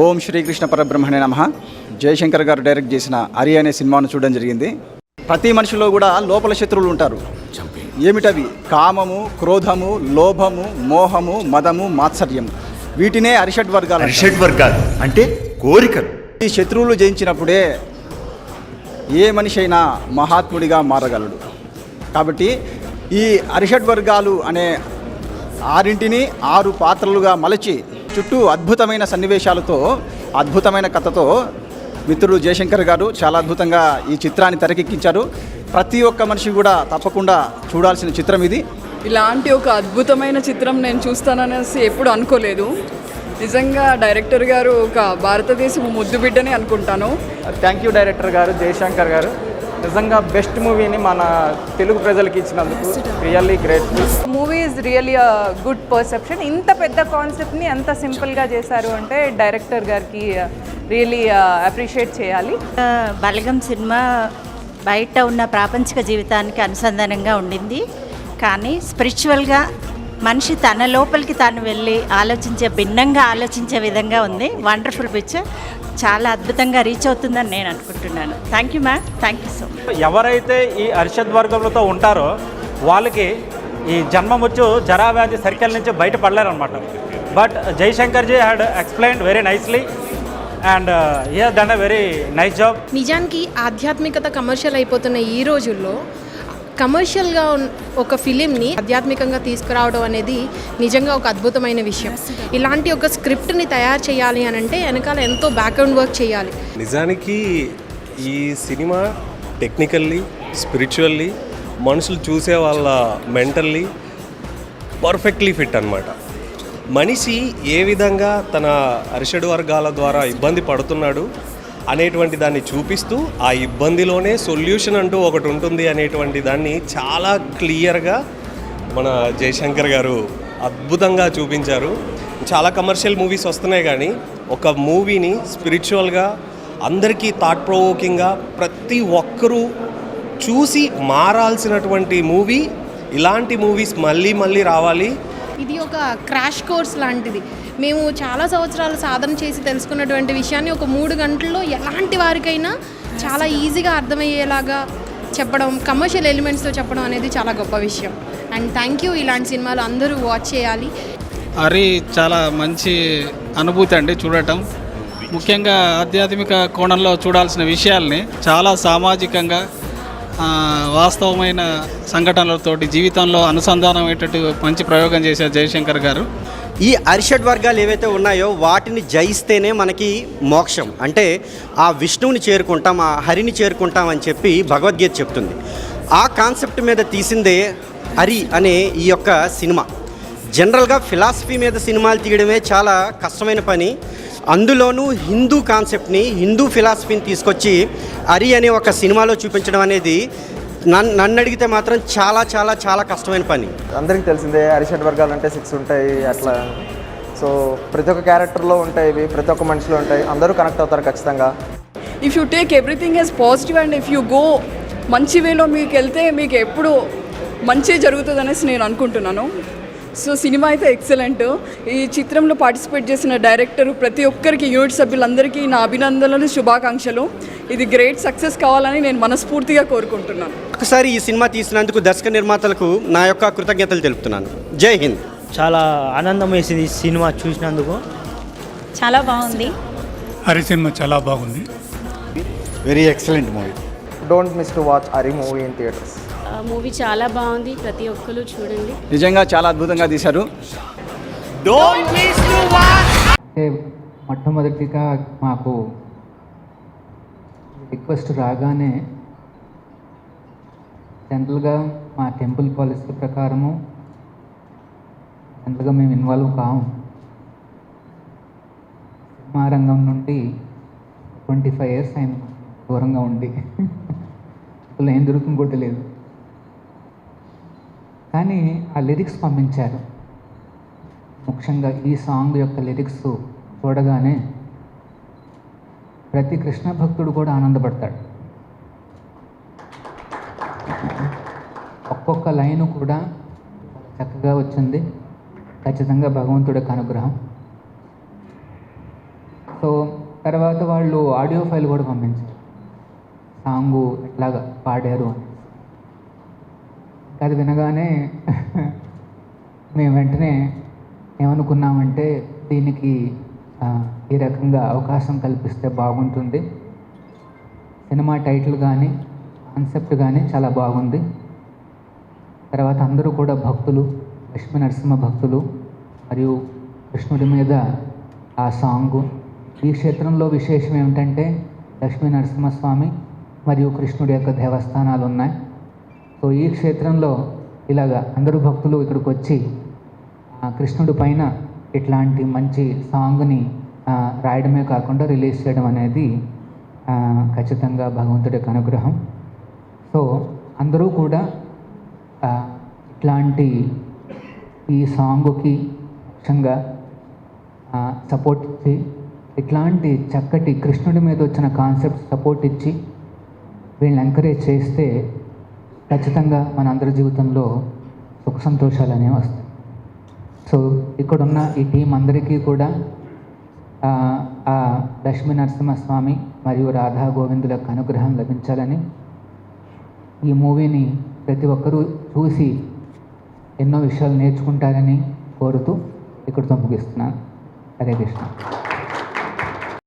ఓం శ్రీకృష్ణ పరబ్రహ్మణే నమః. జయశంకర్ గారు డైరెక్ట్ చేసిన అరి అనే సినిమాను చూడడం జరిగింది. ప్రతి మనిషిలో కూడా లోపల శత్రువులు ఉంటారు. ఏమిటవి? కామము, క్రోధము, లోభము, మోహము, మదము, మాత్సర్యం. వీటినే అరిషడ్ వర్గాలు. అరిషడ్ వర్గాలు అంటే కోరికలు. ఈ శత్రువులు జయించినప్పుడే ఏ మనిషి అయినా మహాత్ముడిగా మారగలడు. కాబట్టి ఈ అరిషడ్ వర్గాలు అనే ఆరింటిని 6 పాత్రలుగా మలచి చుట్టూ అద్భుతమైన సన్నివేశాలతో అద్భుతమైన కథతో మిత్రుడు జయశంకర్ గారు చాలా అద్భుతంగా ఈ చిత్రాన్ని తెరకెక్కించారు. ప్రతి ఒక్క మనిషి కూడా తప్పకుండా చూడాల్సిన చిత్రం ఇది. ఇలాంటి ఒక అద్భుతమైన చిత్రం నేను చూస్తాననేసి ఎప్పుడు అనుకోలేదు. నిజంగా డైరెక్టర్ గారు ఒక భారతదేశం ముద్దు బిడ్డని అనుకుంటాను. థ్యాంక్ యూ డైరెక్టర్ గారు జయశంకర్ గారు. నిజంగా బెస్ట్ మూవీని మన తెలుగు ప్రజలకి ఇచ్చినందుకు really grateful. Movie is really a good perception. ఇంత పెద్ద కాన్సెప్ట్ని ఎంత సింపుల్గా చేశారు అంటే డైరెక్టర్ గారికి రియల్లీ అప్రిషియేట్ చేయాలి. బలగం సినిమా బయట ఉన్న ప్రాపంచిక జీవితానికి అనుసంధానంగా ఉండింది. కానీ స్పిరిచువల్గా మనిషి తన లోపలికి తాను వెళ్ళి భిన్నంగా ఆలోచించే విధంగా ఉంది. Wonderful picture. చాలా అద్భుతంగా రీచ్ అవుతుందని నేను అనుకుంటున్నాను. Thank you ma'am. Thank you so much. ఎవరైతే ఈ అరిషద్ వర్గంలో ఉంటారో వాళ్ళకి ఈ జన్మముచ్చు జరావ్యాధి సర్కిల్ నుంచి బయటపడలేరనమాట. But Jayashankar ji had explained very nicely and he has done a very nice job. నిజానికి ఆధ్యాత్మికత కమర్షియల్ అయిపోతున్న ఈ రోజుల్లో కమర్షియల్గా ఒక ఫిలింని ఆధ్యాత్మికంగా తీసుకురావడం అనేది నిజంగా ఒక అద్భుతమైన విషయం. ఇలాంటి ఒక స్క్రిప్ట్ని తయారు చేయాలి అని అంటే వెనకాల ఎంతో బ్యాక్గ్రౌండ్ వర్క్ చేయాలి. నిజానికి ఈ సినిమా టెక్నికల్లీ, స్పిరిచువల్లీ, మనుషులు చూసే వాళ్ళ మెంటల్లీ పర్ఫెక్ట్లీ ఫిట్ అన్నమాట. మనిషి ఏ విధంగా తన అరిషడ్ వర్గాల ద్వారా ఇబ్బంది పడుతున్నాడు అనేటువంటి దాన్ని చూపిస్తూ ఆ ఇబ్బందిలోనే సొల్యూషన్ అంటూ ఒకటి ఉంటుంది అనేటువంటి దాన్ని చాలా క్లియర్గా మన జయశంకర్ గారు అద్భుతంగా చూపించారు. చాలా కమర్షియల్ మూవీస్ వస్తున్నాయి కానీ ఒక మూవీని స్పిరిచువల్గా అందరికీ థాట్ ప్రొవోకింగ్గా ప్రతి ఒక్కరూ చూసి మారాల్సినటువంటి మూవీ. ఇలాంటి మూవీస్ మళ్ళీ మళ్ళీ రావాలి. ఇది ఒక క్రాష్ కోర్స్ లాంటిది. మేము చాలా సంవత్సరాలు సాధన చేసి తెలుసుకున్నటువంటి విషయాన్ని ఒక 3 గంటల్లో ఎలాంటి వారికైనా చాలా ఈజీగా అర్థమయ్యేలాగా చెప్పడం, కమర్షియల్ ఎలిమెంట్స్తో చెప్పడం అనేది చాలా గొప్ప విషయం. And thank you. ఇలాంటి సినిమాలు అందరూ వాచ్ చేయాలి. హరి చాలా మంచి అనుభూతి అండి చూడటం. ముఖ్యంగా ఆధ్యాత్మిక కోణంలో చూడాల్సిన విషయాల్ని చాలా సామాజికంగా వాస్తవమైన సంఘటనలతోటి జీవితంలో అనుసంధానం అయ్యేటట్టు మంచి ప్రయోగం చేశారు జయశంకర్ గారు. ఈ అరిషడ్ వర్గాలు ఏవైతే ఉన్నాయో వాటిని జయిస్తేనే మనకి మోక్షం, అంటే ఆ విష్ణువుని చేరుకుంటాం, ఆ హరిని చేరుకుంటాం అని చెప్పి భగవద్గీత చెప్తుంది. ఆ కాన్సెప్ట్ మీద తీసిందే హరి అనే ఈ యొక్క సినిమా. జనరల్గా ఫిలాసఫీ మీద సినిమాలు తీయడమే చాలా కష్టమైన పని. అందులోనూ హిందూ కాన్సెప్ట్ని, హిందూ ఫిలాసఫీని తీసుకొచ్చి హరి అనే ఒక సినిమాలో చూపించడం అనేది నన్ను అడిగితే మాత్రం చాలా చాలా చాలా కష్టమైన పని. అందరికీ తెలిసిందే అరిషడ్ వర్గాలు అంటే 6 ఉంటాయి అట్లా. సో ప్రతి ఒక్క క్యారెక్టర్లో ఉంటాయి, ఇవి ప్రతి ఒక్క మనిషిలో ఉంటాయి. అందరూ కనెక్ట్ అవుతారు ఖచ్చితంగా. If you take everything as positive and if you go మంచి వేలో మీకు వెళ్తే మీకు ఎప్పుడు మంచి జరుగుతుంది అనేసి నేను అనుకుంటున్నాను. సో సినిమా అయితే ఎక్సలెంట్. ఈ చిత్రంలో పార్టిసిపేట్ చేసిన డైరెక్టర్ ప్రతి ఒక్కరికి, యూనిట్ సభ్యులందరికీ నా అభినందనలు, శుభాకాంక్షలు. ఇది గ్రేట్ సక్సెస్ కావాలని నేను మనస్ఫూర్తిగా కోరుకుంటున్నాను. ఒకసారి ఈ సినిమా తీసినందుకు దర్శక నిర్మాతలకు నా యొక్క కృతజ్ఞతలు తెలుపుతున్నాను. జై హింద్. చాలా ఆనందం వేసింది ఈ సినిమా చూసినందుకు. చాలా బాగుంది. హరి సినిమా చాలా బాగుంది. Very excellent movie. Don't miss to watch Hari movie in theatres. Movie చాలా బాగుంది, ప్రతి ఒక్కరు చూడండి. నిజంగా చాలా అద్భుతంగా తీశారు. మొట్టమొదటిగా మాకు రిక్వెస్ట్ రాగానే జనరల్గా మా టెంపుల్ పాలసీ ప్రకారము జనరల్గా మేము ఇన్వాల్వ్ కాము. సినిమా రంగం నుండి 25 years అయింది దూరంగా ఉండి. అసలు ఏం దొరుకుతుందో కూడా తెలియదు. కానీ ఆ లిరిక్స్ పంపించారు. ముఖ్యంగా ఈ సాంగ్ యొక్క లిరిక్స్ చూడగానే ప్రతి కృష్ణ భక్తుడు కూడా ఆనందపడతాడు. ఒక్కొక్క లైను కూడా చక్కగా వచ్చింది. ఖచ్చితంగా భగవంతుడి అనుగ్రహం. సో తర్వాత వాళ్ళు ఆడియో ఫైల్ కూడా పంపించారు, సాంగు ఎట్లాగా పాడారు అని. అది వినగానే మేము వెంటనే ఏమనుకున్నామంటే దీనికి ఈ రకంగా అవకాశం కల్పిస్తే బాగుంటుంది. సినిమా టైటిల్ కానీ కాన్సెప్ట్ కానీ చాలా బాగుంది. తర్వాత అందరూ కూడా భక్తులు, లక్ష్మీ నరసింహ భక్తులు, మరియు కృష్ణుడి మీద ఆ సాంగు. ఈ క్షేత్రంలో విశేషం ఏమిటంటే లక్ష్మీ నరసింహస్వామి మరియు కృష్ణుడి యొక్క దేవస్థానాలు ఉన్నాయి. సో ఈ క్షేత్రంలో ఇలాగా అందరూ భక్తులు ఇక్కడికి వచ్చి కృష్ణుడి పైన ఇట్లాంటి మంచి సాంగ్ని రాయడమే కాకుండా రిలీజ్ చేయడం అనేది ఖచ్చితంగా భగవంతుడి యొక్క అనుగ్రహం. సో అందరూ కూడా ఇట్లాంటి ఈ సాంగుకి ముఖ్యంగా సపోర్ట్ ఇచ్చి, ఇట్లాంటి చక్కటి కృష్ణుడి మీద వచ్చిన కాన్సెప్ట్ సపోర్ట్ ఇచ్చి వీళ్ళని ఎంకరేజ్ చేస్తే ఖచ్చితంగా మన అందరి జీవితంలో సుఖ సంతోషాలు అనేవి వస్తాయి. సో ఇక్కడున్న ఈ టీం అందరికీ కూడా లక్ష్మీ నరసింహస్వామి మరియు రాధా గోవిందుల యొక్క అనుగ్రహం లభించాలని, ఈ మూవీని ప్రతి ఒక్కరూ చూసి ఎన్నో విషయాలు నేర్చుకుంటారని కోరుతూ ఇక్కడితో ముగిస్తున్నాను. హరే కృష్ణ.